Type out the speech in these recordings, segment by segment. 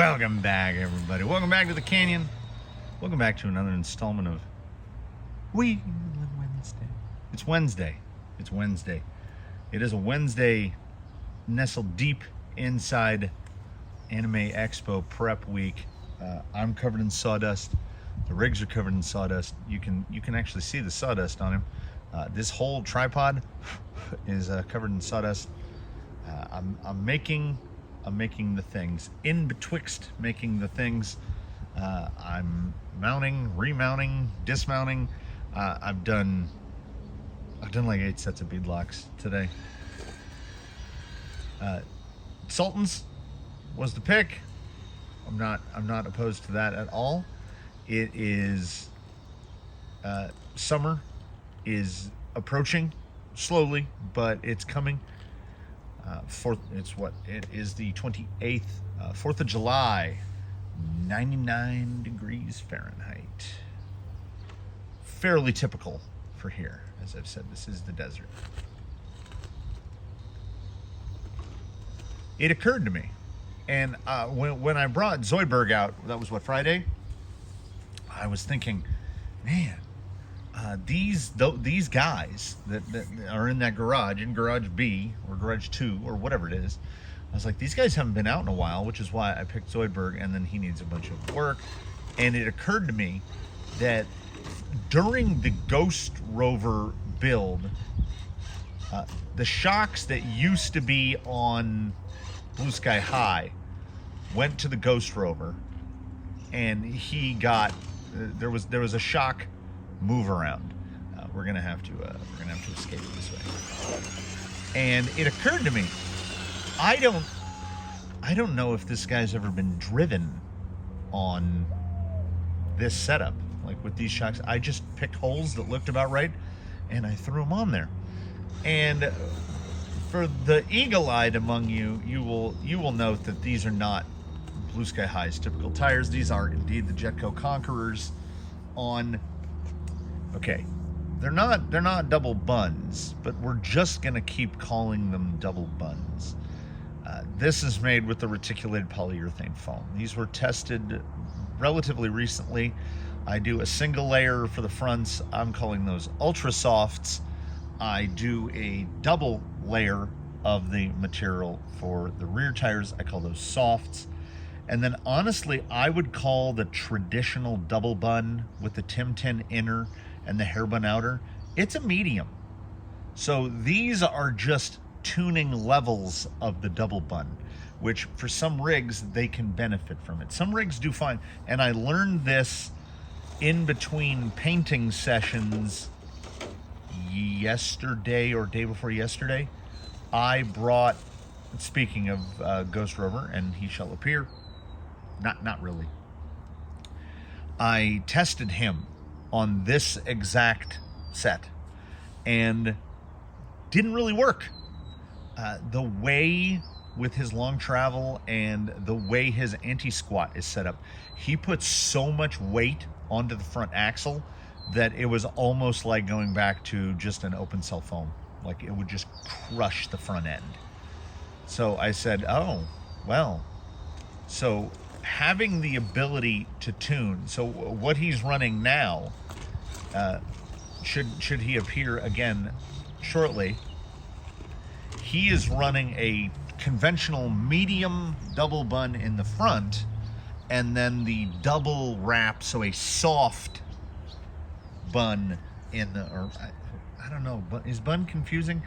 Welcome back, everybody. Welcome back to the Canyon. Welcome back to another installment of Wheelin Wednesday. It's Wednesday. It's Wednesday. It is a Wednesday nestled deep inside Anime Expo prep week. I'm covered in sawdust. The rigs are covered in sawdust. You can actually see the sawdust on him. This whole tripod is covered in sawdust. I'm making the things. In betwixt making the things, I'm mounting, remounting, dismounting. I've done like 8 sets of beadlocks today. Sultans was the pick. I'm not opposed to that at all. It is summer is approaching slowly, but it's coming. It is the 28th, 4th of July, 99 degrees Fahrenheit. Fairly typical for here. As I've said, this is the desert. It occurred to me, and when I brought Zoidberg out, that was what, Friday? I was thinking, man, these guys that are in that garage, in garage B or garage 2 or whatever it is, I was like, these guys haven't been out in a while, which is why I picked Zoidberg, and then he needs a bunch of work. And it occurred to me that during the Ghost Rover build, the shocks that used to be on Blue Sky High went to the Ghost Rover, and he got there was a shock move around. We're gonna have to escape it this way. And it occurred to me, I don't know if this guy's ever been driven on this setup, like with these shocks. I just picked holes that looked about right, and I threw them on there. And for the eagle-eyed among you, you will note that these are not Blue Sky High's typical tires. These are indeed the Jetco Conquerors on. Okay, they're not double buns, but we're just gonna keep calling them double buns. This is made with the reticulated polyurethane foam. These were tested relatively recently. I do a single layer for the fronts. I'm calling those ultra softs. I do a double layer of the material for the rear tires. I call those softs. And then honestly, I would call the traditional double bun with the Tim 10 inner and the hairbun outer, it's a medium. So these are just tuning levels of the double bun, which for some rigs, they can benefit from it. Some rigs do fine. And I learned this in between painting sessions yesterday or day before yesterday. I brought, speaking of Ghost Rover, and he shall appear, not really. I tested him on this exact set and didn't really work. The way with his long travel and the way his anti-squat is set up, he puts so much weight onto the front axle that it was almost like going back to just an open cell foam. Like it would just crush the front end. So I said, oh, well, so having the ability to tune. So what he's running now, should he appear again shortly, he is running a conventional medium double bun in the front, and then the double wrap, so a soft bun in the, or I don't know, but is bun confusing?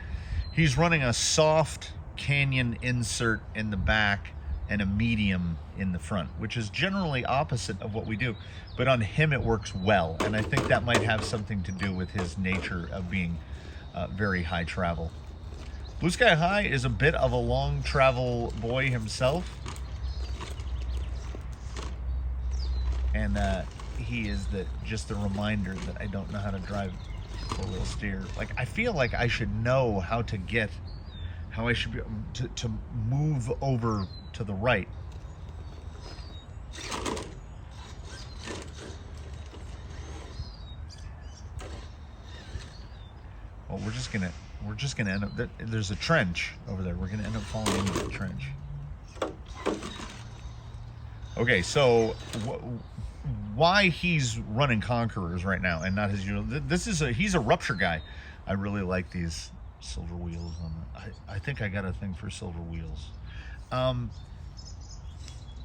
He's running a soft canyon insert in the back and a medium in the front, which is generally opposite of what we do. But on him, it works well. And I think that might have something to do with his nature of being very high travel. Blue Sky High is a bit of a long travel boy himself. And he is just the reminder that I don't know how to drive four-wheel steer. Like, I feel like I should know how I should be to move over to the right. Well, we're just gonna end up. There's a trench over there. We're gonna end up falling into the trench. Okay, so why he's running Conquerors right now and not his usual? He's a rupture guy. I really like these silver wheels on the, I think I got a thing for silver wheels.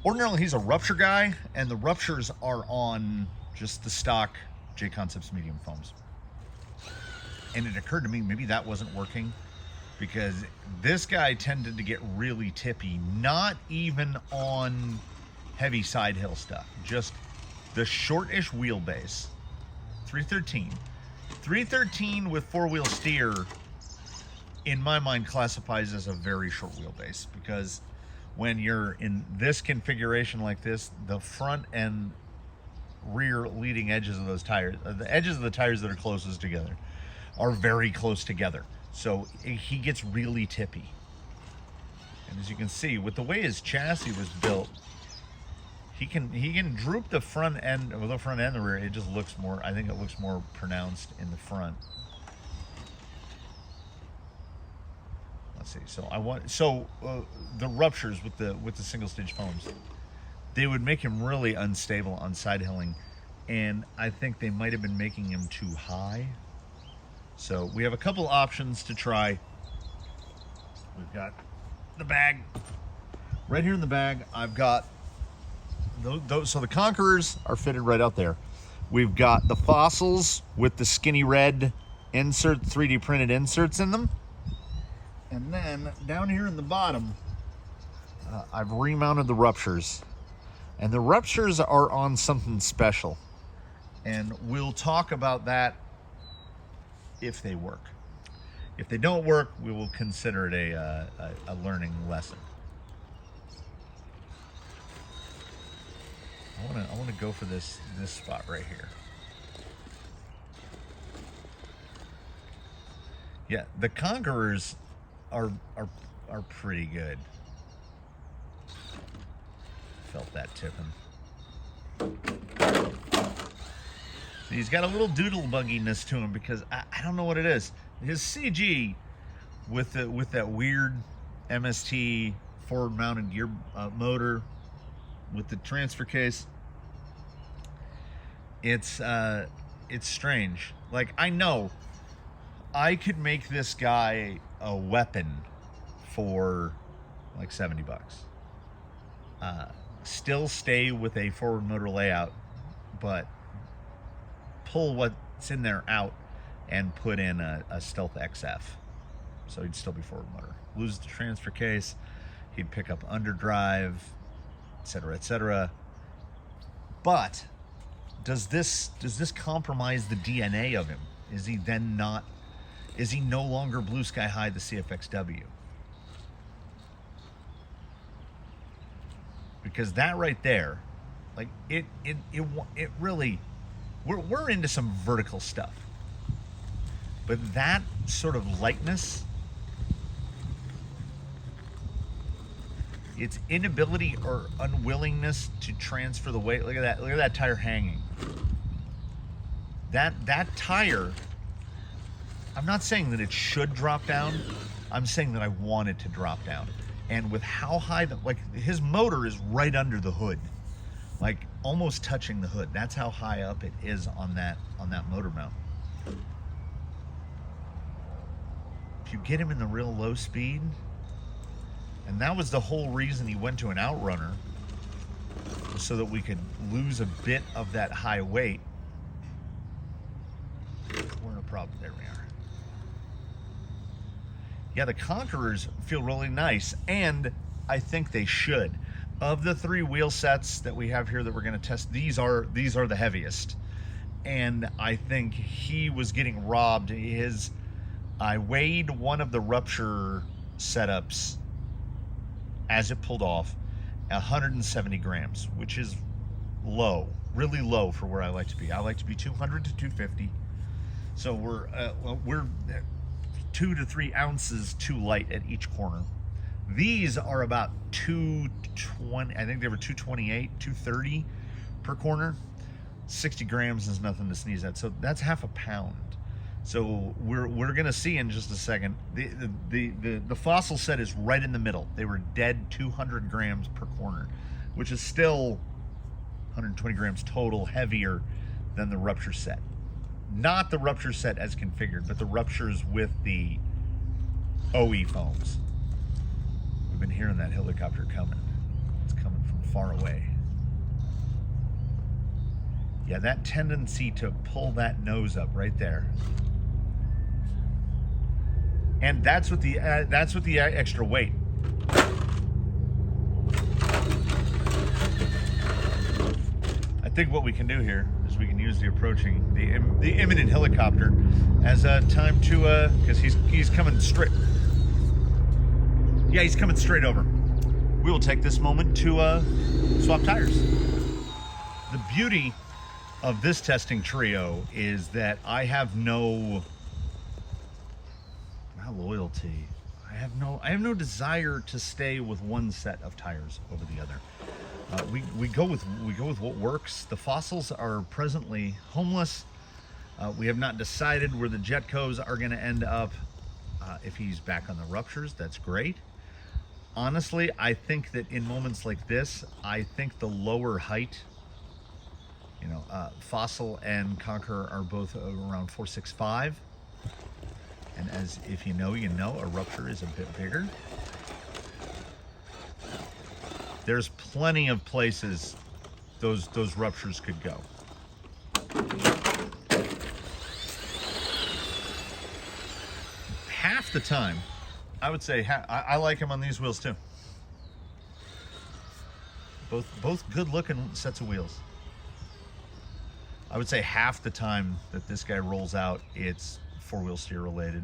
Ordinarily he's a rupture guy, and the ruptures are on just the stock J Concepts medium foams. And it occurred to me maybe that wasn't working, because this guy tended to get really tippy, not even on heavy side hill stuff, just the shortish wheelbase. 313 with four-wheel steer, in my mind, classifies as a very short wheelbase, because when you're in this configuration like this, the front and rear leading edges of those tires, the edges of the tires that are closest together, are very close together. So he gets really tippy. And as you can see, with the way his chassis was built, he can droop the front end, or the front and the rear. It just looks more, I think it looks more pronounced in the front. Let's see. So the ruptures with the single stage foams, they would make him really unstable on side hilling, and I think they might have been making him too high. So we have a couple options to try. We've got the bag. Right here in the bag, I've got those. So the Conquerors are fitted right out there. We've got the Fossils with the skinny red insert, 3D printed inserts in them. And then down here in the bottom, I've remounted the ruptures. And the ruptures are on something special. And we'll talk about that if they work. If they don't work, we will consider it a learning lesson. I want to go for this spot right here. Yeah, the Conquerors are pretty good. Felt that tipping. He's got a little doodle bugginess to him, because I don't know what it is. His CG with that weird MST forward mounted gear motor with the transfer case. It's strange. Like, I know I could make this guy a weapon for like $70. Still stay with a forward motor layout, but pull what's in there out and put in a Stealth XF. So he'd still be forward motor. Lose the transfer case, he'd pick up underdrive, etc., etc. But does this compromise the DNA of him? Is he then not? Is he no longer Blue Sky High, the CFXW? Because that right there, like it really, we're into some vertical stuff. But that sort of lightness, its inability or unwillingness to transfer the weight. Look at that tire hanging. That tire, I'm not saying that it should drop down. I'm saying that I want it to drop down. And with how high his motor is right under the hood, like almost touching the hood. That's how high up it is on that motor mount. If you get him in the real low speed, and that was the whole reason he went to an outrunner, so that we could lose a bit of that high weight. We're in a problem. There we are. Yeah, the Conquerors feel really nice, and I think they should. Of the three wheel sets that we have here that we're going to test, these are the heaviest. And I think he was getting robbed. I weighed one of the rupture setups as it pulled off, 170 grams, which is low, really low for where I like to be. I like to be 200 to 250. So we're 2 to 3 ounces too light at each corner. These are about 220. I think they were 228, 230 per corner. 60 grams is nothing to sneeze at. So that's half a pound. So we're gonna see in just a second. The fossil set is right in the middle. They were dead 200 grams per corner. which is still 120 grams total heavier than the rupture set. Not the rupture set as configured, but the ruptures with the OE foams. We've been hearing that helicopter coming. It's coming from far away. Yeah, that tendency to pull that nose up right there. And that's with the extra weight. I think what we can do here is we can use the imminent helicopter as a time to because he's coming straight. Yeah, he's coming straight over. We will take this moment to swap tires. The beauty of this testing trio is that I have no loyalty. I have no desire to stay with one set of tires over the other. We go with what works. The Fossils are presently homeless. We have not decided where the Jetcos are going to end up. If he's back on the ruptures, that's great. Honestly, I think that in moments like this, I think the lower height, Fossil and Conqueror are both around 4.65. And as if you know, a rupture is a bit bigger. There's plenty of places those ruptures could go. Half the time, I would say I like him on these wheels too. Both good-looking sets of wheels. I would say half the time that this guy rolls out, it's four-wheel steer related.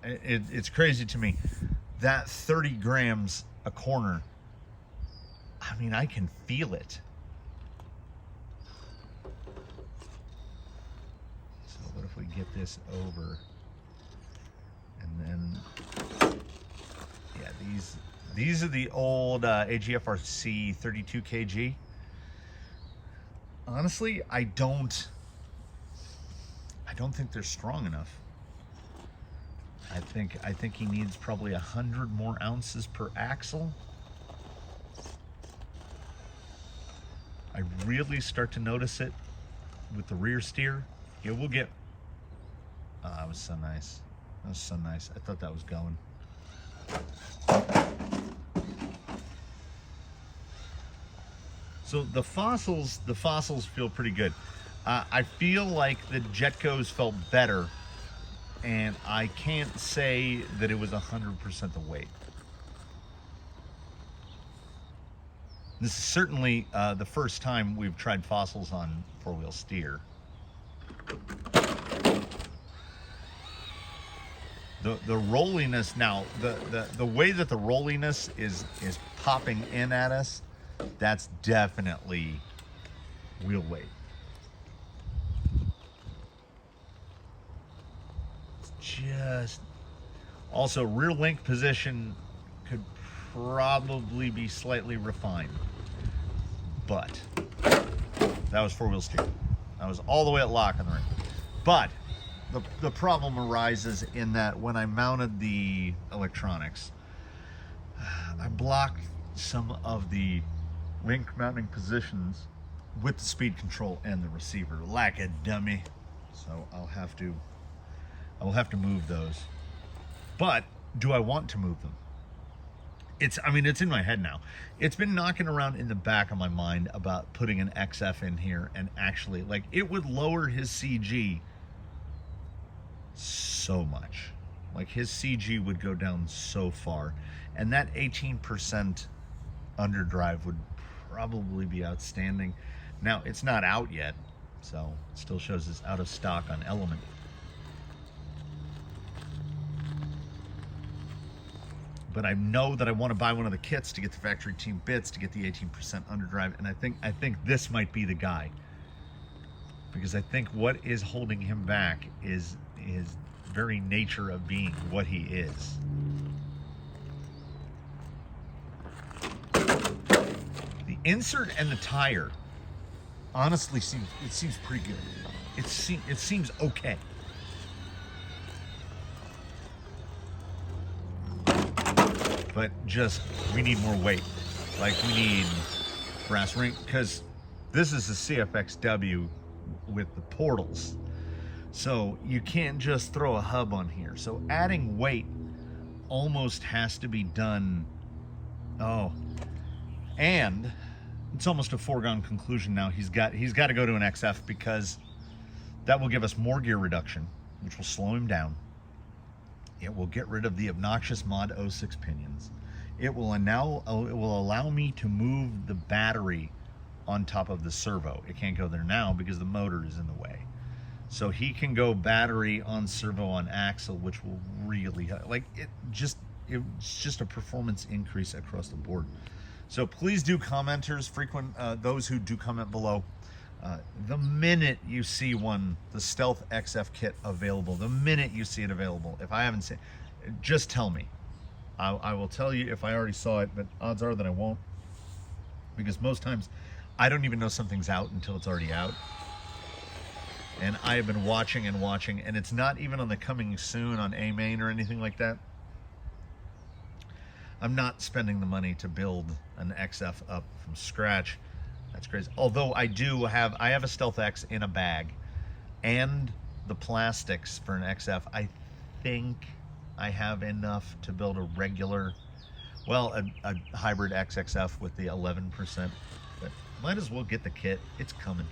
It's crazy to me. That 30 grams a corner, I mean, I can feel it. So what if we get this over? And then, yeah, these are the old AGFRC 32 kg. Honestly, I don't think they're strong enough. I think he needs probably 100 more ounces per axle. I really start to notice it with the rear steer. Yeah, we'll get. Oh, that was so nice. That was so nice. I thought that was going. So the fossils feel pretty good. I feel like the Jetcos felt better, and I can't say that it was 100% the weight. This is certainly the first time we've tried Fossils on four-wheel steer. The rolliness now, the way that the rolliness is popping in at us, that's definitely wheel weight. Just also rear link position could probably be slightly refined, but that was four-wheel steer. I was all the way at lock on the ring. But the problem arises in that when I mounted the electronics, I blocked some of the link mounting positions with the speed control and the receiver, like a dummy. So I will have to move those. But do I want to move them? It's in my head now. It's been knocking around in the back of my mind about putting an XF in here, and actually, like, it would lower his CG so much. Like, his CG would go down so far, and that 18% underdrive would probably be outstanding. Now, it's not out yet, so it still shows it's out of stock on Element. But I know that I want to buy one of the kits to get the factory team bits to get the 18% underdrive, and I think this might be the guy, because I think what is holding him back is his very nature of being what he is. The insert and the tire honestly seems pretty good. It seems okay. but just we need more weight. Like we need brass ring, because this is a CFXW with the portals. So you can't just throw a hub on here. So adding weight almost has to be done. Oh, and it's almost a foregone conclusion now. He's got to go to an XF, because that will give us more gear reduction, which will slow him down. It will get rid of the obnoxious Mod 06 pinions. It will allow me to move the battery on top of the servo. It can't go there now because the motor is in the way. So he can go battery on servo on axle, which will really like it. It's just a performance increase across the board. So please do, commenters, frequent those who do comment below. The minute you see the Stealth XF kit available, the minute you see it available, if I haven't seen it, just tell me. I will tell you if I already saw it, but odds are that I won't, because most times I don't even know something's out until it's already out. And I have been watching and watching, and it's not even on the coming soon on A-Main or anything like that. I'm not spending the money to build an XF up from scratch. That's crazy. Although I have a Stealth X in a bag, and the plastics for an XF. I think I have enough to build a regular, well, a hybrid XXF with the 11%. But might as well get the kit. It's coming.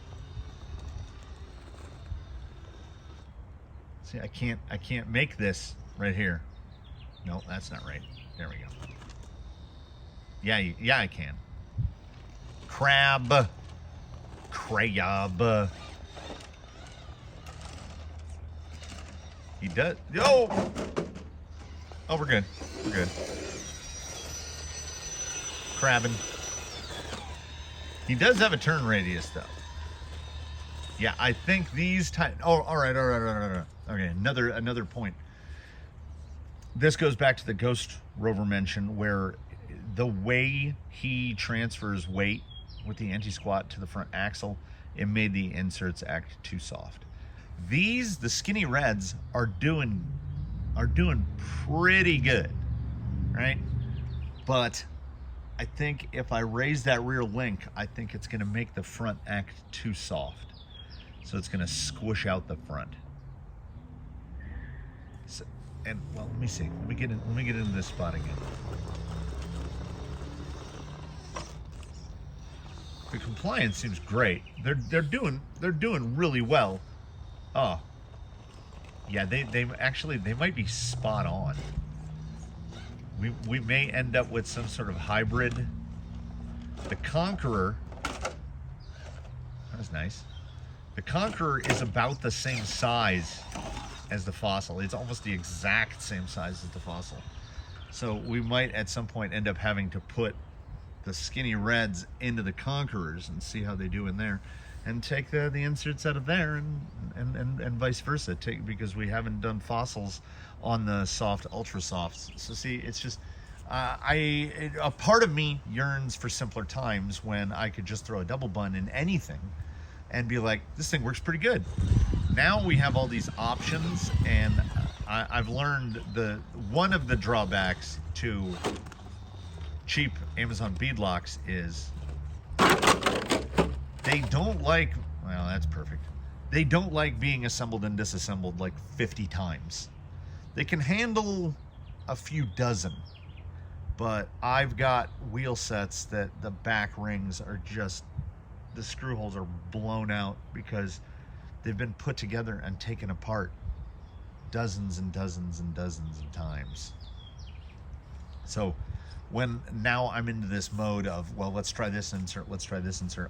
See, I can't make this right here. No, that's not right. There we go. Yeah, I can. Crab. He does. Oh! Oh, we're good. We're good. Crabbing. He does have a turn radius, though. Yeah, I think these type. Oh, all right. Okay, another point. This goes back to the Ghost Rover mention, where the way he transfers weight with the anti-squat to the front axle, it made the inserts act too soft. The skinny reds are doing pretty good, right? But I think if I raise that rear link, I think it's going to make the front act too soft. So it's going to squish out the front. So, and well, let me see. Let me get into this spot again. The compliance seems great. They're doing really well. Oh, yeah. They might be spot on. We may end up with some sort of hybrid. The Conqueror. That's nice. The Conqueror is about the same size as the Fossil. It's almost the exact same size as the Fossil. So we might at some point end up having to put the skinny reds into the Conquerors and see how they do in there, and take the inserts out of there, and vice versa. Because we haven't done Fossils on the soft ultra softs. So see, it's just a part of me yearns for simpler times when I could just throw a double bun in anything and be like, this thing works pretty good. Now we have all these options, and I've learned one of the drawbacks to cheap Amazon beadlocks is they don't like, well, that's perfect. They don't like being assembled and disassembled like 50 times. They can handle a few dozen, but I've got wheel sets that the back rings are just, the screw holes are blown out because they've been put together and taken apart dozens and dozens and dozens of times. So when now I'm into this mode of, well, let's try this insert,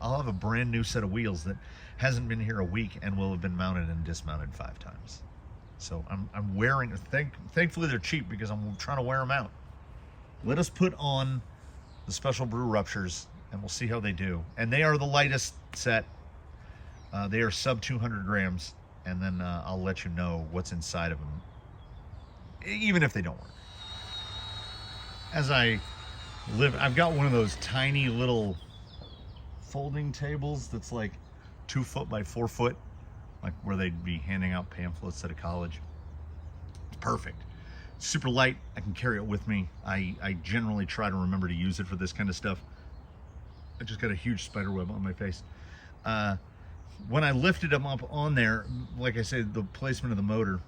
I'll have a brand new set of wheels that hasn't been here a week and will have been mounted and dismounted 5 times. So I'm wearing, thankfully they're cheap because I'm trying to wear them out. Let us put on the Special Brew Ruptures and we'll see how they do. And they are the lightest set. They are sub 200 grams, and then I'll let you know what's inside of them, even if they don't work. As I've got one of those tiny little folding tables that's like 2 foot by 4 foot, like where they'd be handing out pamphlets at a college. It's perfect. super light. I can carry it with me. I generally try to remember to use it for this kind of stuff. I just got a huge spider web on my face. When I lifted them up on there, like I said, the placement of the motor,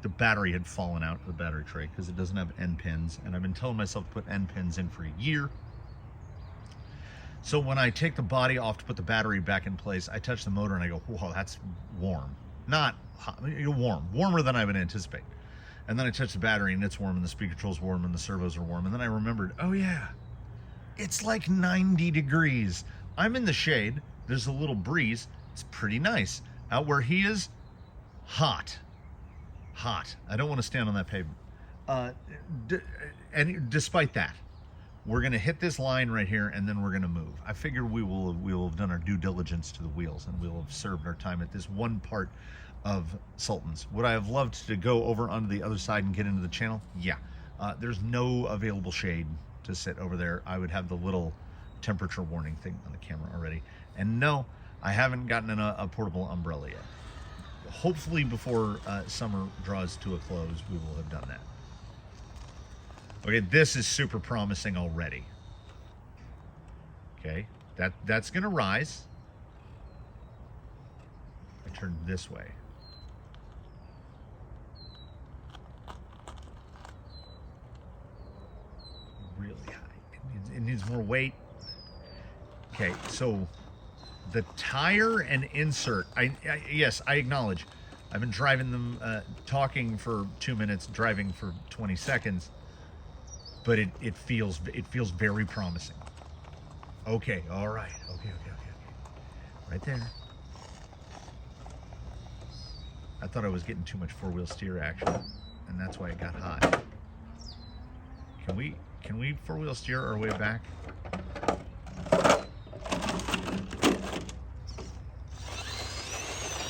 the battery had fallen out of the battery tray because it doesn't have end pins, and I've been telling myself to put end pins in for a year. So when I take the body off to put the battery back in place, I touch the motor and I go, whoa, that's warm. Not hot, warmer than I would anticipate. And then I touch the battery and it's warm, and the speed control's warm, and the servos are warm. And then I remembered, oh yeah, it's like 90 degrees. I'm in the shade, there's a little breeze, it's pretty nice. Out where he is, hot. I don't want to stand on that pavement. And despite that, we're going to hit this line right here, and then we're going to move. I figure we will have done our due diligence to the wheels, and we'll have served our time at this one part of Sultan's. Would I have loved to go over onto the other side and get into the channel? Yeah. There's no available shade to sit over there. I would have the little temperature warning thing on the camera already. And no, I haven't gotten a portable umbrella yet. Hopefully before summer draws to a close, we will have done that. Okay, this is super promising already. Okay, that's gonna rise. I turn this way. Really high. It needs more weight. Okay, so the tire and insert, yes, I acknowledge. I've been driving them, talking for 2 minutes, driving for 20 seconds, but it feels very promising. Okay, all right, okay. Right there. I thought I was getting too much four-wheel steer action, and that's why it got hot. Can we four-wheel steer our way back?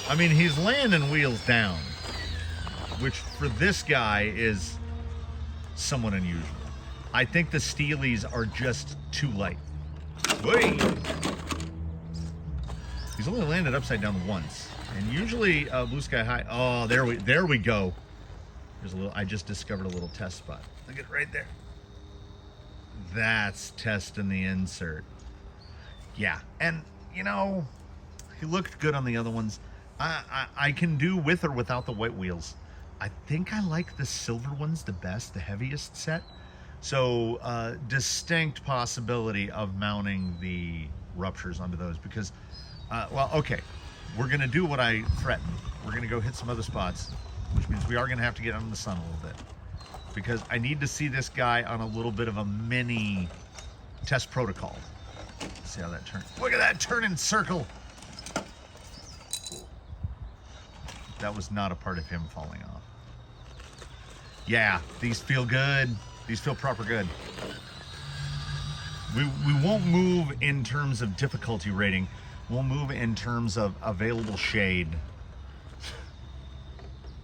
I mean, he's landing wheels down, which for this guy is somewhat unusual. I think the Steelies are just too light. Wait! He's only landed upside down once, and usually Blue Sky High. Oh, there we go. There's a little. I just discovered a little test spot. Look at it right there. That's testing the insert. Yeah, and you know, he looked good on the other ones. I can do with or without the white wheels. I think I like the silver ones the best, the heaviest set. So distinct possibility of mounting the ruptures onto those because, well, okay, we're gonna do what I threatened. We're gonna go hit some other spots, which means we are gonna have to get out in the sun a little bit because I need to see this guy on a little bit of a mini test protocol. Let's see how that turns. Look at that turning circle. That was not a part of him falling off. Yeah, these feel good. These feel proper good. We won't move in terms of difficulty rating. We'll move in terms of available shade.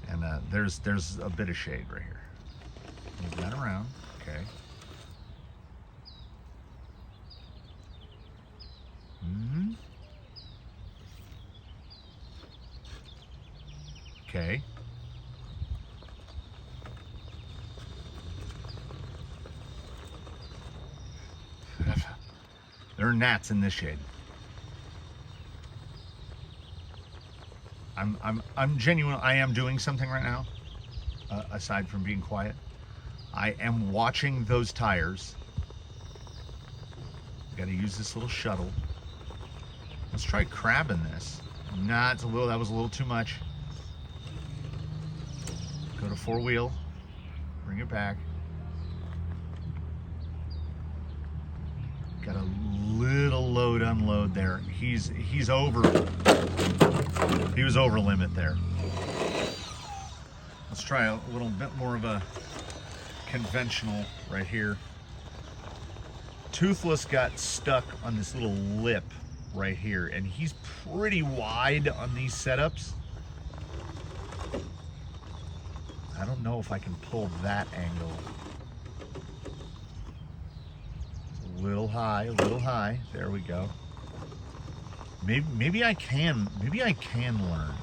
And there's a bit of shade right here. Move that around. Okay. Mm-hmm. Okay. There are gnats in this shade. I'm genuine. I am doing something right now, aside from being quiet. I am watching those tires. Got to use this little shuttle. Let's try crabbing this. Nah, that was a little too much. Go to four-wheel, bring it back. Got a little load unload there. He's over. He was over limit there. Let's try a little bit more of a conventional right here. Toothless got stuck on this little lip right here, and he's pretty wide on these setups. I don't know if I can pull that angle. It's a little high. There we go. Maybe I can learn.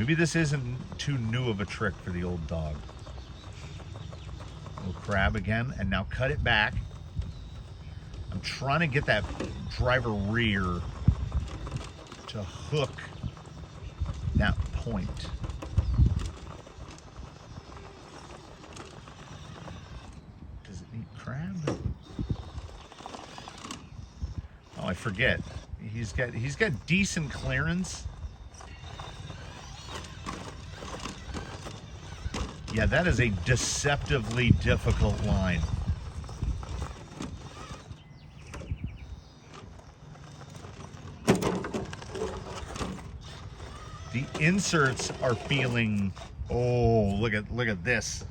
Maybe this isn't too new of a trick for the old dog. Little crab again, and now cut it back. I'm trying to get that driver rear to hook that point. Does it need crab? Oh, I forget. He's got decent clearance. Yeah, that is a deceptively difficult line. The inserts are feeling, oh, look at this.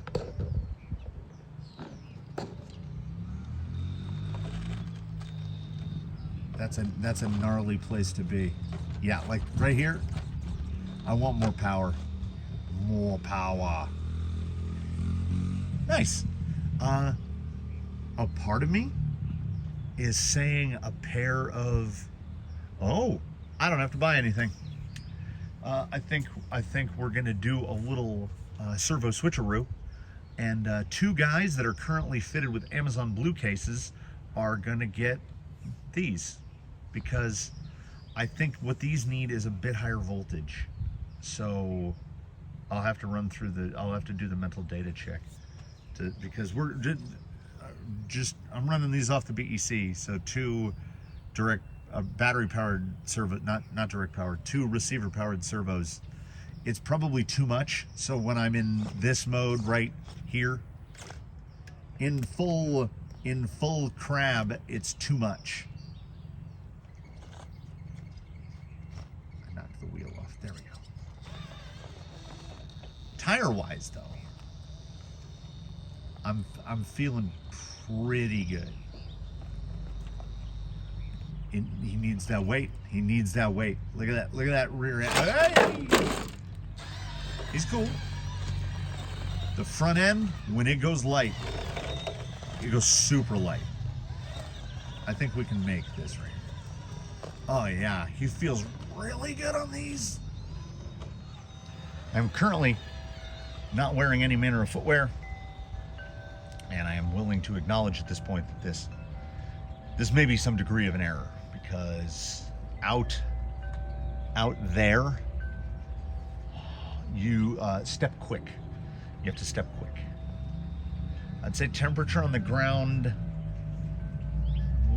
That's a gnarly place to be. Yeah, like right here, I want more power. More power. Nice. A part of me is saying a pair of, oh, I don't have to buy anything. I think we're gonna do a little servo switcheroo, and two guys that are currently fitted with Amazon Blue cases are gonna get these, because I think what these need is a bit higher voltage. So I'll have to I'll have to do the mental data check because we're I'm running these off the BEC. So two direct battery powered servo, not direct powered, two receiver powered servos. It's probably too much. So when I'm in this mode right here, in full crab, it's too much. I knocked the wheel off. There we go. Tire wise though, I'm feeling pretty good. He needs that weight. He needs that weight. Look at that. Look at that rear end. Hey! He's cool. The front end, when it goes light, it goes super light. I think we can make this right here. Oh yeah, he feels really good on these. I'm currently not wearing any manner of footwear, and I am willing to acknowledge at this point that this may be some degree of an error, because out there, you step quick. You have to step quick. I'd say temperature on the ground,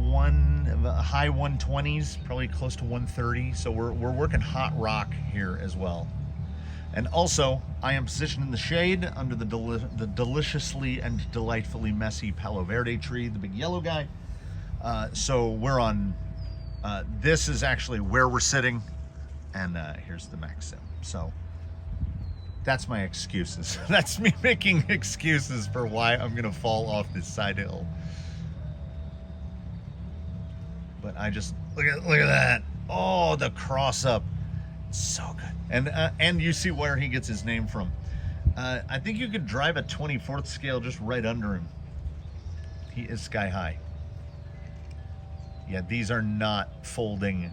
high 120s, probably close to 130. So we're working hot rock here as well. And also, I am positioned in the shade under the deliciously and delightfully messy Palo Verde tree, the big yellow guy. So we're on, this is actually where we're sitting, and here's the max sim. So that's my excuses. That's me making excuses for why I'm gonna fall off this side hill. But I just, look at that. Oh, the cross up, so good. And you see where he gets his name from. I think you could drive a 24th scale just right under him. He is sky high. Yeah, these are not folding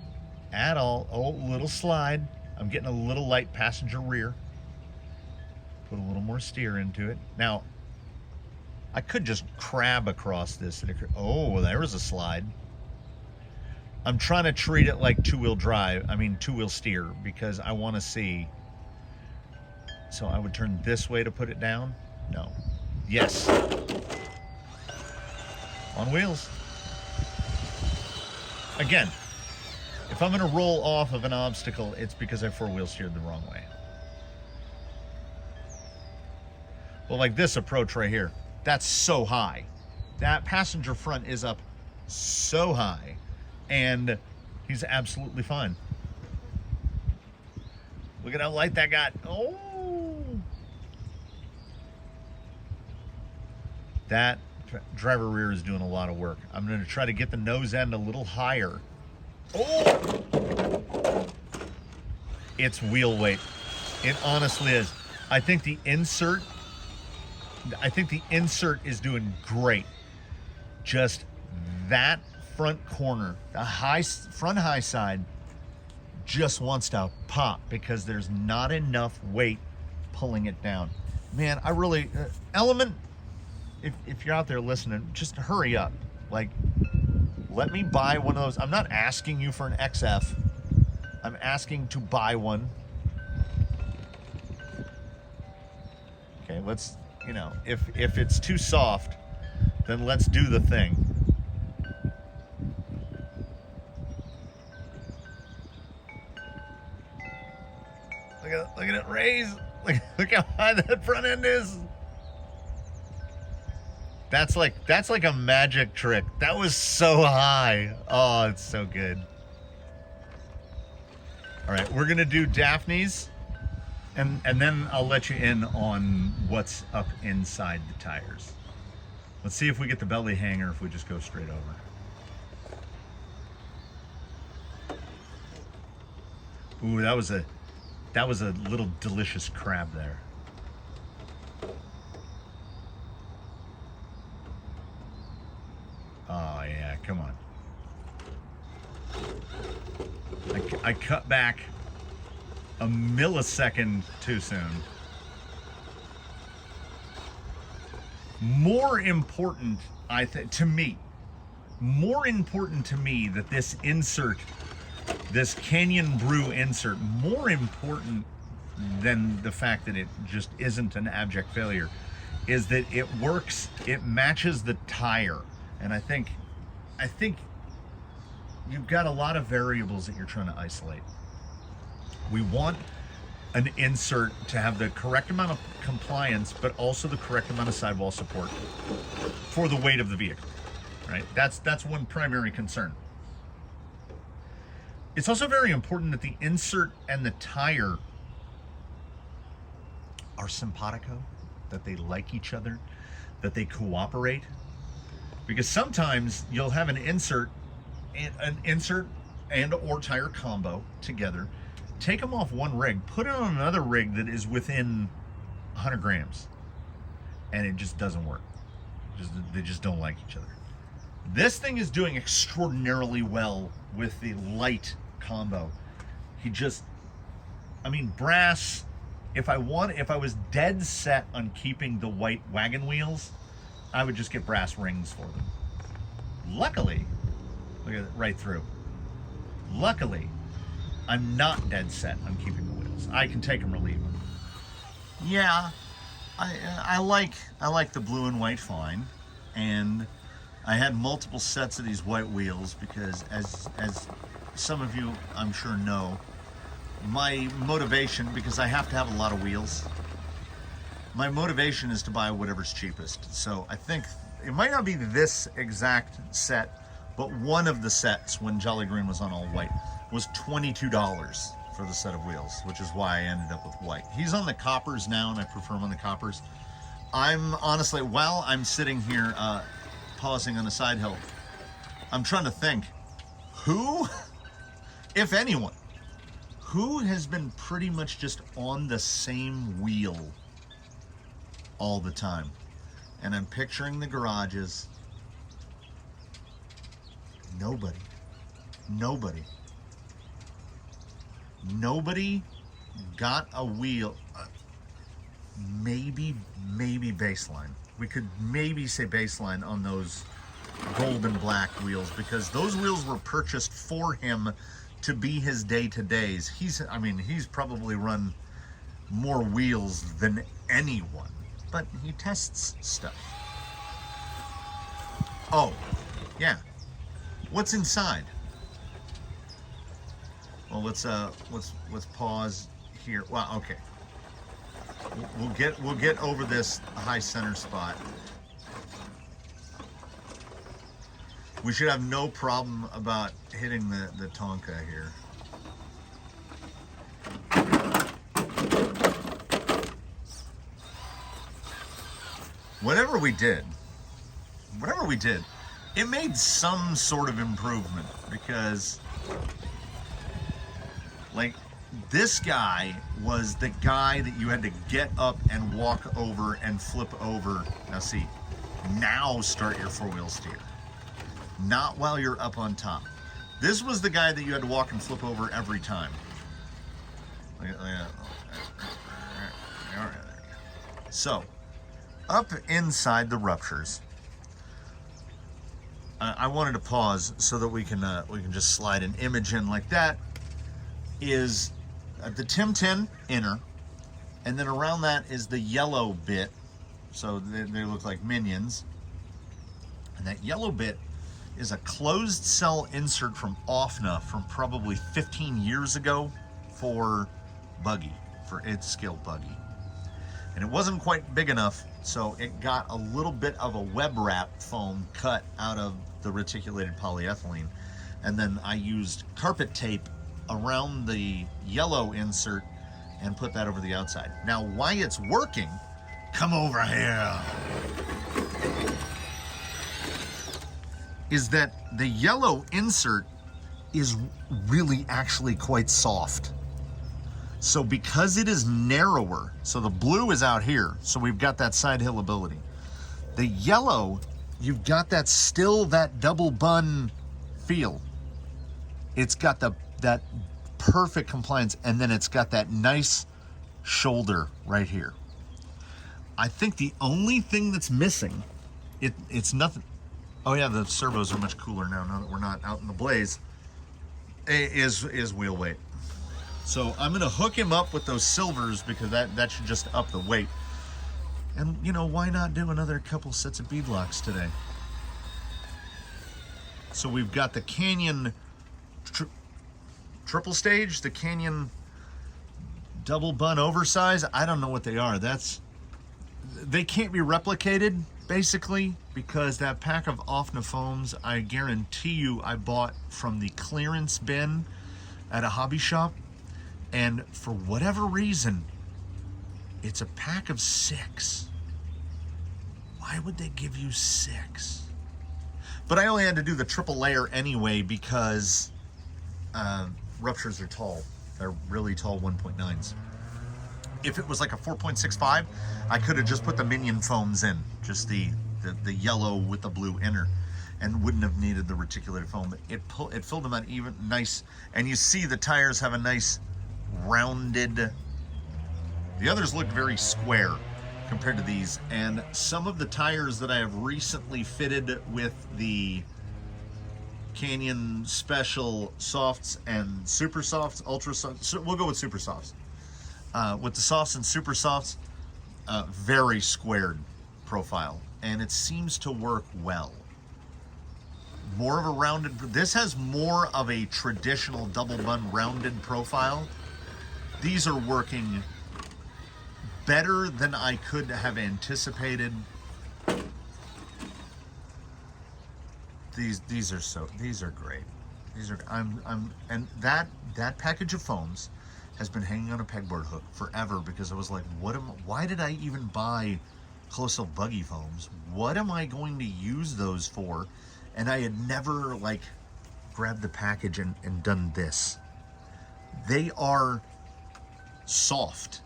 at all. Oh, little slide. I'm getting a little light passenger rear. Put a little more steer into it. Now, I could just crab across this. Oh, there was a slide. I'm trying to treat it like two-wheel steer, because I want to see. So I would turn this way to put it down. No. Yes. On wheels. Again, if I'm going to roll off of an obstacle, it's because I four-wheel steered the wrong way. Well, like this approach right here, that's so high. That passenger front is up so high, and he's absolutely fine. Look at how light that got. Oh! That driver rear is doing a lot of work. I'm going to try to get the nose end a little higher. Oh! It's wheel weight. It honestly is. I think the insert is doing great. Just that front corner, the front high side, just wants to pop because there's not enough weight pulling it down. Man, I really, Element, if you're out there listening, just hurry up. Like, let me buy one of those. I'm not asking you for an XF. I'm asking to buy one. Okay, let's, you know, if it's too soft, then let's do the thing. Look at it raise. Look how high that front end is. That's like a magic trick. That was so high. Oh, it's so good. All right, we're gonna do Daphne's, and then I'll let you in on what's up inside the tires. Let's see if we get the belly hanger if we just go straight over. Ooh, that was a little delicious crab there. Oh yeah, come on. I cut back a millisecond too soon. More important, to me, that this insert, this Canyon Brew insert, more important than the fact that it just isn't an abject failure, is that it works, it matches the tire. And I think you've got a lot of variables that you're trying to isolate. We want an insert to have the correct amount of compliance, but also the correct amount of sidewall support for the weight of the vehicle, right? That's one primary concern. It's also very important that the insert and the tire are simpatico, that they like each other, that they cooperate. Because sometimes you'll have an insert and or tire combo together, take them off one rig, put it on another rig that is within 100 grams, and it just doesn't work. They just don't like each other. This thing is doing extraordinarily well with the light combo. Brass, if I was dead set on keeping the white wagon wheels, I would just get brass rings for them. Luckily, look at it right through. Luckily, I'm not dead set on keeping the wheels. I can take them or leave them. Yeah, I like the blue and white fine, and I had multiple sets of these white wheels because, as some of you I'm sure know, my motivation, because I have to have a lot of wheels, my motivation is to buy whatever's cheapest. So I think it might not be this exact set, but one of the sets when Jolly Green was on all white was $22 for the set of wheels, which is why I ended up with white. He's on the coppers now, and I prefer him on the coppers. I'm honestly, while I'm sitting here pausing on a side hill, I'm trying to think, who, if anyone, who has been pretty much just on the same wheel all the time? And I'm picturing the garages. Nobody got a wheel. Maybe Baseline. We could maybe say Baseline on those gold and black wheels, because those wheels were purchased for him to be his day-to-days. He's probably run more wheels than anyone, but he tests stuff. Oh, yeah. What's inside? Well, let's pause here. Well, okay. We'll get over this high center spot. We should have no problem about hitting the Tonka here. Whatever we did, it made some sort of improvement, because like this guy was the guy that you had to get up and walk over and flip over. Now see, now start your four-wheel steer. Not while you're up on top. This was the guy that you had to walk and flip over every time. So, up inside the ruptures, I wanted to pause so that we can just slide an image in like that. Is the Tim 10 inner, and then around that is the yellow bit. So they look like minions, and that yellow bit is a closed cell insert from OFNA from probably 15 years ago for buggy, for its skill buggy. And it wasn't quite big enough, so it got a little bit of a web wrap foam cut out of the reticulated polyethylene. And then I used carpet tape around the yellow insert and put that over the outside. Now, why it's working, come over here, is that the yellow insert is really actually quite soft. So because it is narrower, so the blue is out here, so we've got that side hill ability. The yellow, you've got that still that double bun feel. It's got that perfect compliance, and then it's got that nice shoulder right here. I think the only thing that's missing, it's nothing. Oh yeah, the servos are much cooler now that we're not out in the blaze, is wheel weight. So I'm gonna hook him up with those silvers because that should just up the weight. And you know, why not do another couple sets of beadlocks today? So we've got the Canyon triple stage, the Canyon double bun oversize. I don't know what they are. They can't be replicated basically, because that pack of OFNA foams, I guarantee you I bought from the clearance bin at a hobby shop. And for whatever reason, it's a pack of 6. Why would they give you 6? But I only had to do the triple layer anyway because ruptures are tall. They're really tall 1.9s. If it was like a 4.65, I could have just put the minion foams in, just the yellow with the blue inner, and wouldn't have needed the reticulated foam. It filled them out even nice, and you see the tires have a nice rounded. The others look very square compared to these, and some of the tires that I have recently fitted with the Canyon Special Softs and Super Softs, Ultra Softs, we'll go with Super Softs. With the Softs and Super Softs, very squared profile, and it seems to work well. More of a rounded, this has more of a traditional double bun rounded profile. These are working better than I could have anticipated. These are great. These are and that package of foams has been hanging on a pegboard hook forever because I was like, why did I even buy close-up buggy foams? What am I going to use those for? And I had never like grabbed the package and done this. They are soft,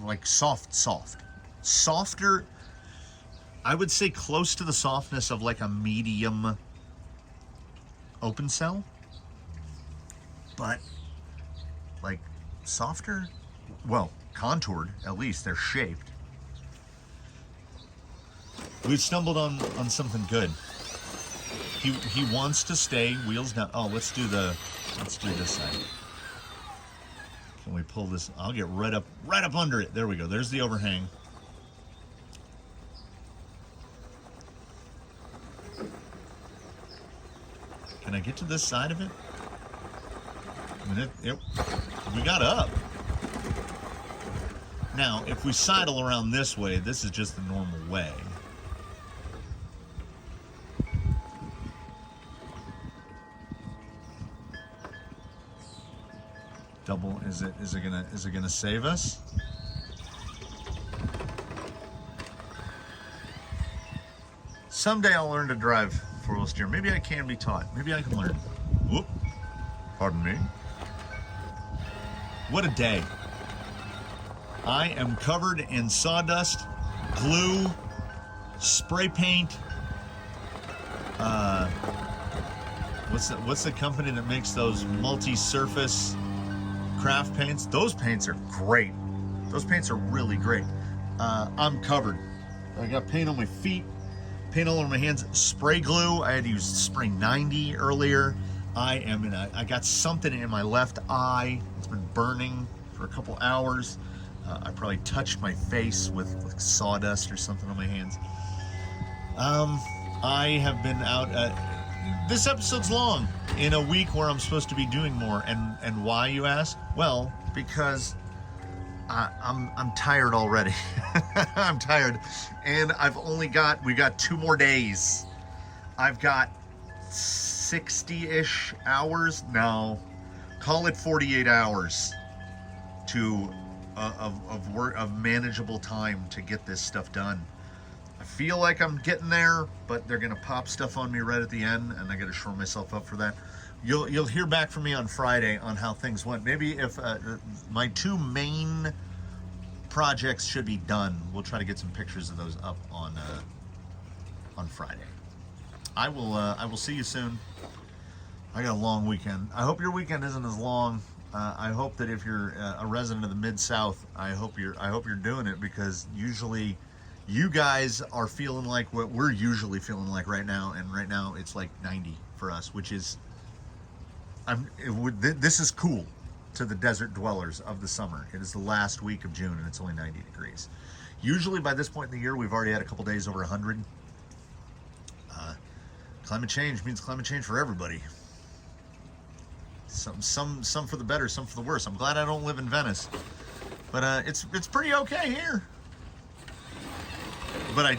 like softer. I would say close to the softness of like a medium open cell, but like softer, well, contoured, at least they're shaped. We've stumbled on something good. He wants to stay wheels down. Oh, let's do this side. Can we pull this? I'll get right up under it. There we go. There's the overhang. Can I get to this side of it? I mean, we got up. Now, if we sidle around this way, this is just the normal way. Double, is it gonna save us? Someday I'll learn to drive four-wheel steer. Maybe I can be taught. Maybe I can learn. Whoop. Pardon me. What a day. I am covered in sawdust, glue, spray paint, What's the company that makes those multi-surface craft paints? Those paints are great. Those paints are really great. I'm covered. I got paint on my feet, paint all over my hands, spray glue. I had to use spray 90 earlier. I got something in my left eye. It's been burning for a couple hours. I probably touched my face with like sawdust or something on my hands. I have been out. This episode's long in a week where I'm supposed to be doing more. And why, you ask? Well, because I'm tired already. I'm tired, and we got 2 more days. I've got 60-ish hours now. Call it 48 hours of work, of manageable time to get this stuff done. I feel like I'm getting there, but they're gonna pop stuff on me right at the end, and I gotta shore myself up for that. You'll hear back from me on Friday on how things went. Maybe if my 2 main projects should be done, we'll try to get some pictures of those up on Friday. I will see you soon. I got a long weekend. I hope your weekend isn't as long. I hope that if you're a resident of the Mid-South, I hope you're doing it, because usually you guys are feeling like what we're usually feeling like right now, and right now it's like 90 for us, which is this is cool to the desert dwellers of the summer. It is the last week of June and it's only 90 degrees. Usually by this point in the year, we've already had a couple days over 100. Climate change means climate change for everybody. Some for the better, some for the worse. I'm glad I don't live in Venice, but it's pretty okay here. But I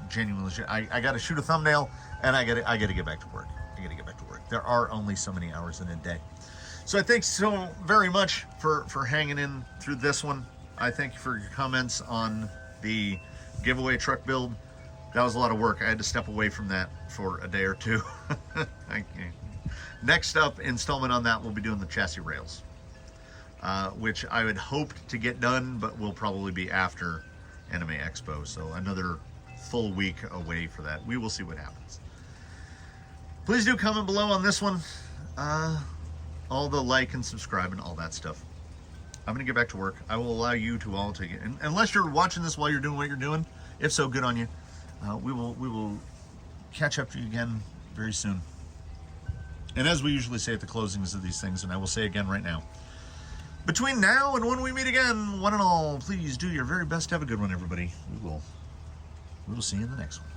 genuinely, I got to shoot a thumbnail, and I got to get back to work. I got to get back to work. There are only so many hours in a day. So I thank so very much for hanging in through this one. I thank you for your comments on the giveaway truck build. That was a lot of work. I had to step away from that for a day or two. Next up installment on that, we'll be doing the chassis rails, which I had hoped to get done, but will probably be after Anime Expo. So another full week away for that. We will see what happens. Please do comment below on this one. All the like and subscribe and all that stuff. I'm going to get back to work. I will allow you to all take it. Unless you're watching this while you're doing what you're doing. If so, good on you. We will catch up to you again very soon. And as we usually say at the closings of these things, and I will say again right now, between now and when we meet again, one and all, please do your very best to have a good one, everybody. We will see you in the next one.